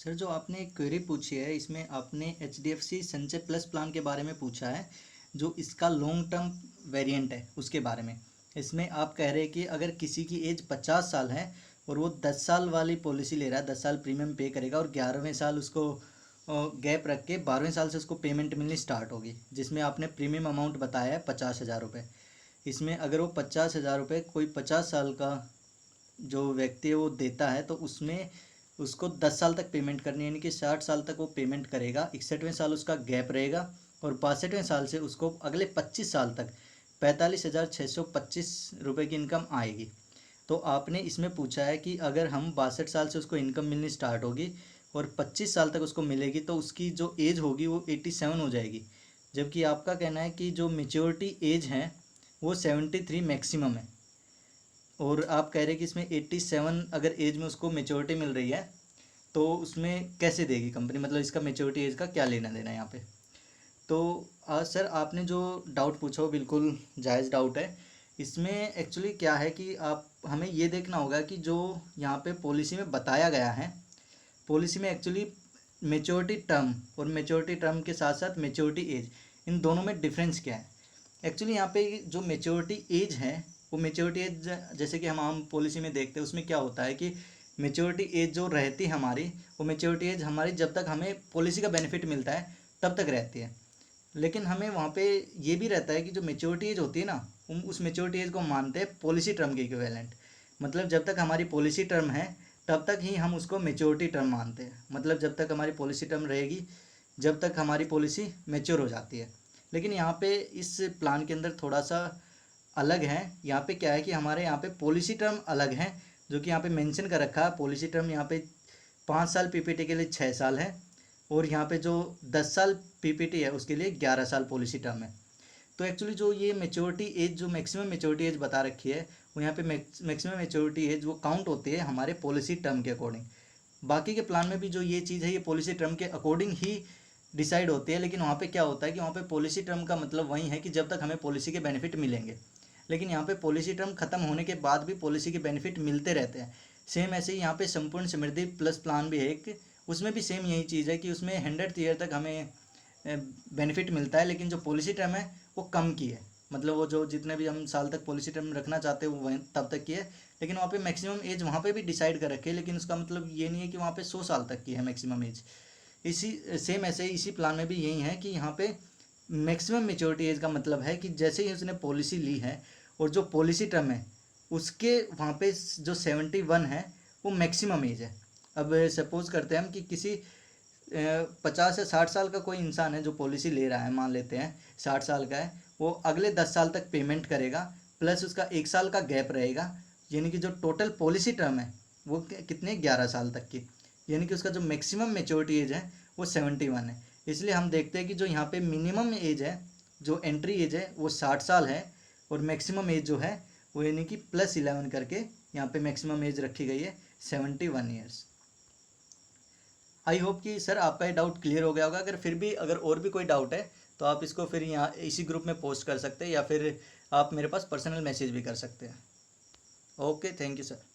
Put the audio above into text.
Sir, जो आपने एक क्वेरी पूछी है इसमें आपने एचडीएफसी संचय प्लस प्लान के बारे में पूछा है, जो इसका लॉन्ग टर्म वेरिएंट है उसके बारे में। इसमें आप कह रहे हैं कि अगर किसी की एज 50 साल है और वो 10 साल वाली पॉलिसी ले रहा है, 10 साल प्रीमियम पे करेगा और 11वें साल उसको गैप रख के 12वें साल से उसको पेमेंट मिलनी स्टार्ट होगी, जिसमें आपने प्रीमियम अमाउंट बताया है 50,000 रुपये। इसमें अगर वो 50,000 रुपये कोई 50 साल का जो व्यक्ति है वो देता है तो उसमें उसको 10 साल तक पेमेंट करनी है, यानी कि 60 साल तक वो पेमेंट करेगा। 61वें साल उसका गैप रहेगा और 62वें साल से उसको अगले 25 साल तक 45,625 रुपये की इनकम आएगी। तो आपने इसमें पूछा है कि अगर हम 62 साल से उसको इनकम मिलनी स्टार्ट होगी और 25 साल तक उसको मिलेगी तो उसकी जो एज होगी वो 87 हो जाएगी, जबकि आपका कहना है कि जो मेच्योरिटी एज है वो 73 मैक्सिमम है। और आप कह रहे हैं कि इसमें 87 अगर एज में उसको मेच्योरिटी मिल रही है तो उसमें कैसे देगी कंपनी, मतलब इसका मेच्योरिटी एज का क्या लेना देना है यहाँ पे। तो सर, आपने जो डाउट पूछा वो बिल्कुल जायज़ डाउट है। इसमें एक्चुअली क्या है कि आप हमें ये देखना होगा कि जो यहाँ पे पॉलिसी में बताया गया है, पॉलिसी में एक्चुअली मेच्योरिटी टर्म और मेच्योरिटी टर्म के साथ साथ मेच्योरिटी एज, इन दोनों में डिफरेंस क्या है। एक्चुअली यहाँ पे जो मेच्योरिटी एज है वो मेच्योरिटी एज जैसे कि हम आम पॉलिसी में देखते हैं उसमें क्या होता है कि मेच्योरिटी एज जो रहती है हमारी, वो मेच्योरिटी एज हमारी जब तक हमें पॉलिसी का बेनिफिट मिलता है तब तक रहती है। लेकिन हमें वहाँ पे ये भी रहता है कि जो मेच्योरिटी एज होती है ना, उस मेच्योरिटी एज को मानते हैं पॉलिसी टर्म के इक्विवेलेंट। मतलब जब तक हमारी पॉलिसी टर्म है तब तक ही हम उसको मेच्योरिटी टर्म मानते हैं, मतलब जब तक हमारी पॉलिसी टर्म रहेगी, जब तक हमारी पॉलिसी मेच्योर हो जाती है। लेकिन यहाँ पे इस प्लान के अंदर थोड़ा सा अलग है। यहाँ पे क्या है कि हमारे यहाँ पे पॉलिसी टर्म अलग है, जो कि यहाँ पे मेंशन कर रखा है। पॉलिसी टर्म यहाँ पे 5 साल पीपीटी के लिए 6 साल है और यहाँ पे जो 10 साल पीपीटी है उसके लिए 11 साल पॉलिसी टर्म है। तो एक्चुअली जो ये मेच्योरिटी एज, जो मैक्सिमम मेच्योरिटी एज बता रखी है, वो यहाँ पे मैक्सिमम मेच्योरिटी एज वो काउंट होती है हमारे पॉलिसी टर्म के अकॉर्डिंग। बाकी के प्लान में भी जो ये चीज़ है ये पॉलिसी टर्म के अकॉर्डिंग ही डिसाइड होती है। लेकिन वहाँ पे क्या होता है कि वहाँ पे पॉलिसी टर्म का मतलब वही है कि जब तक हमें पॉलिसी के बेनिफिट मिलेंगे। लेकिन यहाँ पे पॉलिसी टर्म खत्म होने के बाद भी पॉलिसी के बेनिफिट मिलते रहते हैं। सेम ऐसे ही यहाँ पे संपूर्ण समृद्धि प्लस प्लान भी है एक, उसमें भी सेम यही चीज़ है कि उसमें 100th ईयर तक हमें बेनिफिट मिलता है। लेकिन जो पॉलिसी टर्म है वो कम की है, मतलब वो जो जितने भी हम साल तक पॉलिसी टर्म रखना चाहते हैं वो वहीं तब तक की है। लेकिन वहाँ पे मैक्सिमम एज वहाँ पे भी डिसाइड कर रखी है, लेकिन उसका मतलब ये नहीं है कि वहाँ पे 100 साल तक की है मैक्सिमम एज। इसी सेम ऐसे ही इसी प्लान में भी यही है कि यहाँ पे मैक्सिमम मेच्योरिटी एज का मतलब है कि जैसे ही उसने पॉलिसी ली है और जो पॉलिसी टर्म है उसके वहाँ पे जो 71 है वो मैक्सिमम एज है। अब सपोज करते हैं हम कि किसी 50 से 60 साल का कोई इंसान है जो पॉलिसी ले रहा है, मान लेते हैं 60 साल का है, वो अगले 10 साल तक पेमेंट करेगा प्लस उसका 1 साल का गैप रहेगा, यानी कि जो टोटल पॉलिसी टर्म है वो कितने 11 साल तक की, यानी कि उसका जो मैक्सिमम मेच्योरिटी एज है वो 71 है। इसलिए हम देखते हैं कि जो यहाँ पे मिनिमम एज है, जो एंट्री एज है वो 60 साल है और मैक्सिमम एज जो है वो यानी कि +11 करके यहाँ पे मैक्सिमम एज रखी गई है 71 ईयर्स। आई होप कि सर आपका ये डाउट क्लियर हो गया होगा। अगर फिर भी अगर और भी कोई डाउट है तो आप इसको फिर यहाँ इसी ग्रुप में पोस्ट कर सकते हैं या फिर आप मेरे पास पर्सनल मैसेज भी कर सकते हैं। Okay, thank you sir.